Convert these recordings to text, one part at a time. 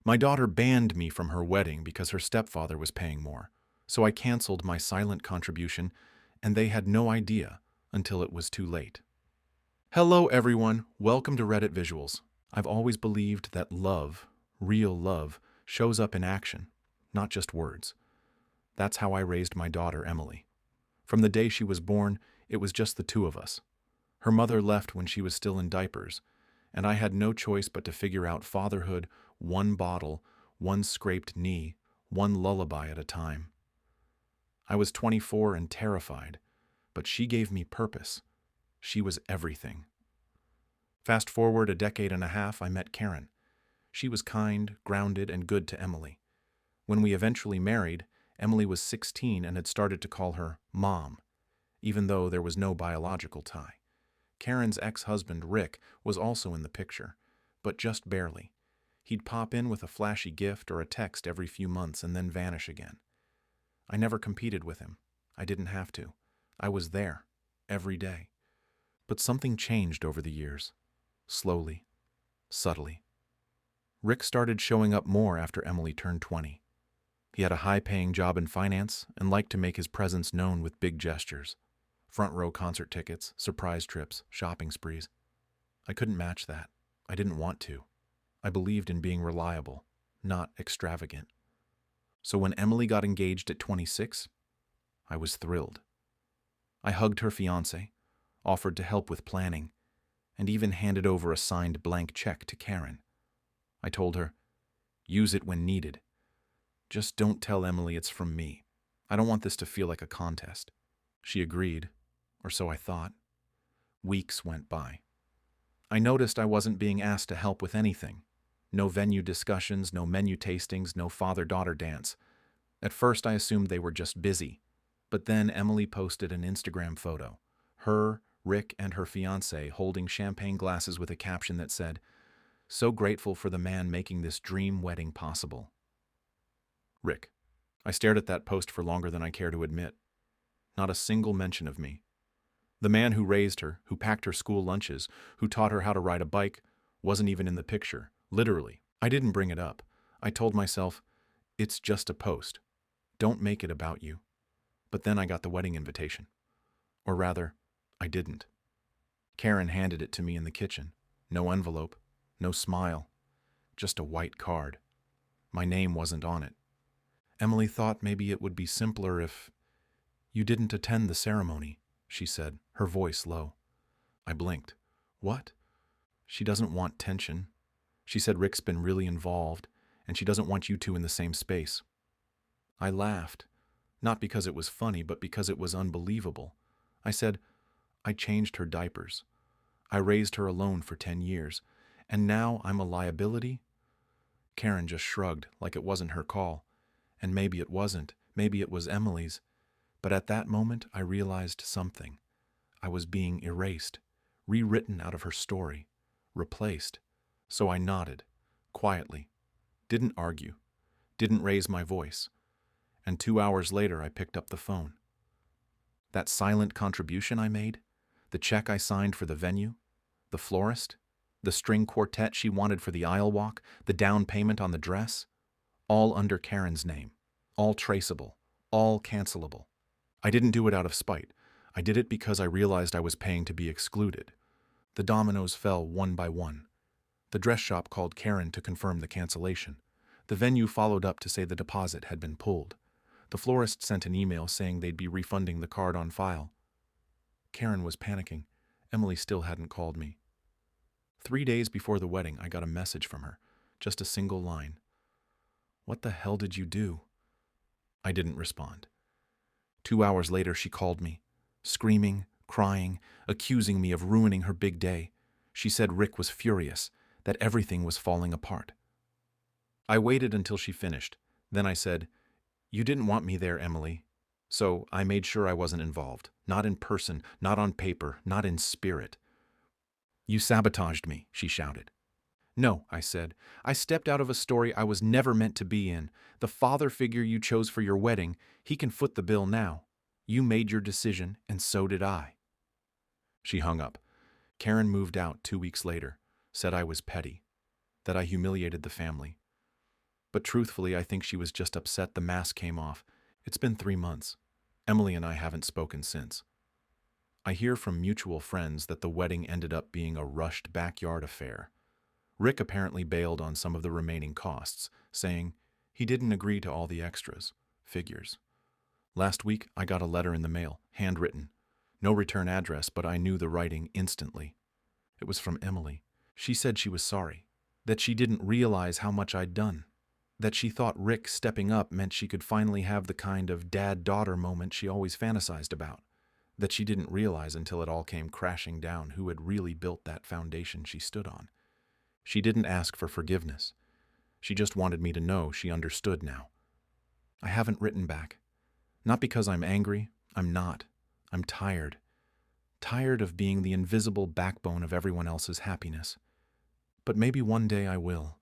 My daughter banned me from her wedding because her stepfather was paying more, so I canceled my silent contribution, and they had no idea until it was too late. Hello everyone, welcome to Reddit Visuals. I've always believed that love, real love, shows up in action, not just words. That's how I raised my daughter, Emily. From the day she was born, it was just the two of us. Her mother left when she was still in diapers, and I had no choice but to figure out fatherhood one bottle, one scraped knee, one lullaby at a time. I was 24 and terrified, but she gave me purpose. She was everything. Fast forward a decade and a half, I met Karen. She was kind, grounded, and good to Emily. When we eventually married, Emily was 16 and had started to call her Mom, even though there was no biological tie. Karen's ex-husband, Rick, was also in the picture, but just barely. He'd pop in with a flashy gift or a text every few months and then vanish again. I never competed with him. I didn't have to. I was there, every day. But something changed over the years. Slowly, subtly. Rick started showing up more after Emily turned 20. He had a high-paying job in finance and liked to make his presence known with big gestures. Front-row concert tickets, surprise trips, shopping sprees. I couldn't match that. I didn't want to. I believed in being reliable, not extravagant. So when Emily got engaged at 26, I was thrilled. I hugged her fiancé, offered to help with planning, and even handed over a signed blank check to Karen. I told her, use it when needed. Just don't tell Emily it's from me. I don't want this to feel like a contest. She agreed, or so I thought. Weeks went by. I noticed I wasn't being asked to help with anything. No venue discussions, no menu tastings, no father-daughter dance. At first I assumed they were just busy, but then Emily posted an Instagram photo. Her, Rick, and her fiancé holding champagne glasses with a caption that said, "So grateful for the man making this dream wedding possible." Rick. I stared at that post for longer than I care to admit. Not a single mention of me. The man who raised her, who packed her school lunches, who taught her how to ride a bike, wasn't even in the picture, literally. I didn't bring it up. I told myself, it's just a post. Don't make it about you. But then I got the wedding invitation. Or rather, I didn't. Karen handed it to me in the kitchen. No envelope, no smile, just a white card. My name wasn't on it. Emily thought maybe it would be simpler if you didn't attend the ceremony, she said, her voice low. I blinked. What? She doesn't want tension. She said Rick's been really involved, and she doesn't want you two in the same space. I laughed, not because it was funny, but because it was unbelievable. I said, I changed her diapers. I raised her alone for 10 years, and now I'm a liability? Karen just shrugged like it wasn't her call. And maybe it wasn't. Maybe it was Emily's. But at that moment, I realized something. I was being erased, rewritten out of her story, replaced. So I nodded, quietly, didn't argue, didn't raise my voice. And 2 hours later, I picked up the phone. That silent contribution I made, the check I signed for the venue, the florist, the string quartet she wanted for the aisle walk, the down payment on the dress, all under Karen's name, all traceable, all cancelable. I didn't do it out of spite. I did it because I realized I was paying to be excluded. The dominoes fell one by one. The dress shop called Karen to confirm the cancellation. The venue followed up to say the deposit had been pulled. The florist sent an email saying they'd be refunding the card on file. Karen was panicking. Emily still hadn't called me. 3 days before the wedding, I got a message from her, just a single line. What the hell did you do? I didn't respond. 2 hours later, she called me, screaming, crying, accusing me of ruining her big day. She said Rick was furious, that everything was falling apart. I waited until she finished. Then I said, you didn't want me there, Emily. So I made sure I wasn't involved. Not in person, not on paper, not in spirit. You sabotaged me, she shouted. No, I said. I stepped out of a story I was never meant to be in. The father figure you chose for your wedding, he can foot the bill now. You made your decision, and so did I. She hung up. Karen moved out 2 weeks later, said I was petty, that I humiliated the family. But truthfully, I think she was just upset the mask came off. It's been 3 months. Emily and I haven't spoken since. I hear from mutual friends that the wedding ended up being a rushed backyard affair. Rick apparently bailed on some of the remaining costs, saying he didn't agree to all the extras. Figures. Last week, I got a letter in the mail, handwritten. No return address, but I knew the writing instantly. It was from Emily. She said she was sorry, that she didn't realize how much I'd done, that she thought Rick stepping up meant she could finally have the kind of dad-daughter moment she always fantasized about, that she didn't realize until it all came crashing down who had really built that foundation she stood on. She didn't ask for forgiveness. She just wanted me to know she understood now. I haven't written back. Not because I'm angry. I'm not. I'm tired. Tired of being the invisible backbone of everyone else's happiness. But maybe one day I will.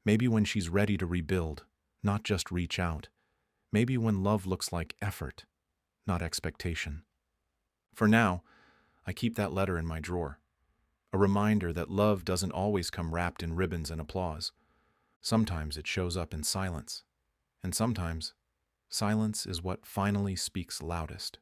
Maybe when she's ready to rebuild, not just reach out. Maybe when love looks like effort, not expectation. For now, I keep that letter in my drawer. A reminder that love doesn't always come wrapped in ribbons and applause. Sometimes it shows up in silence. And sometimes, silence is what finally speaks loudest.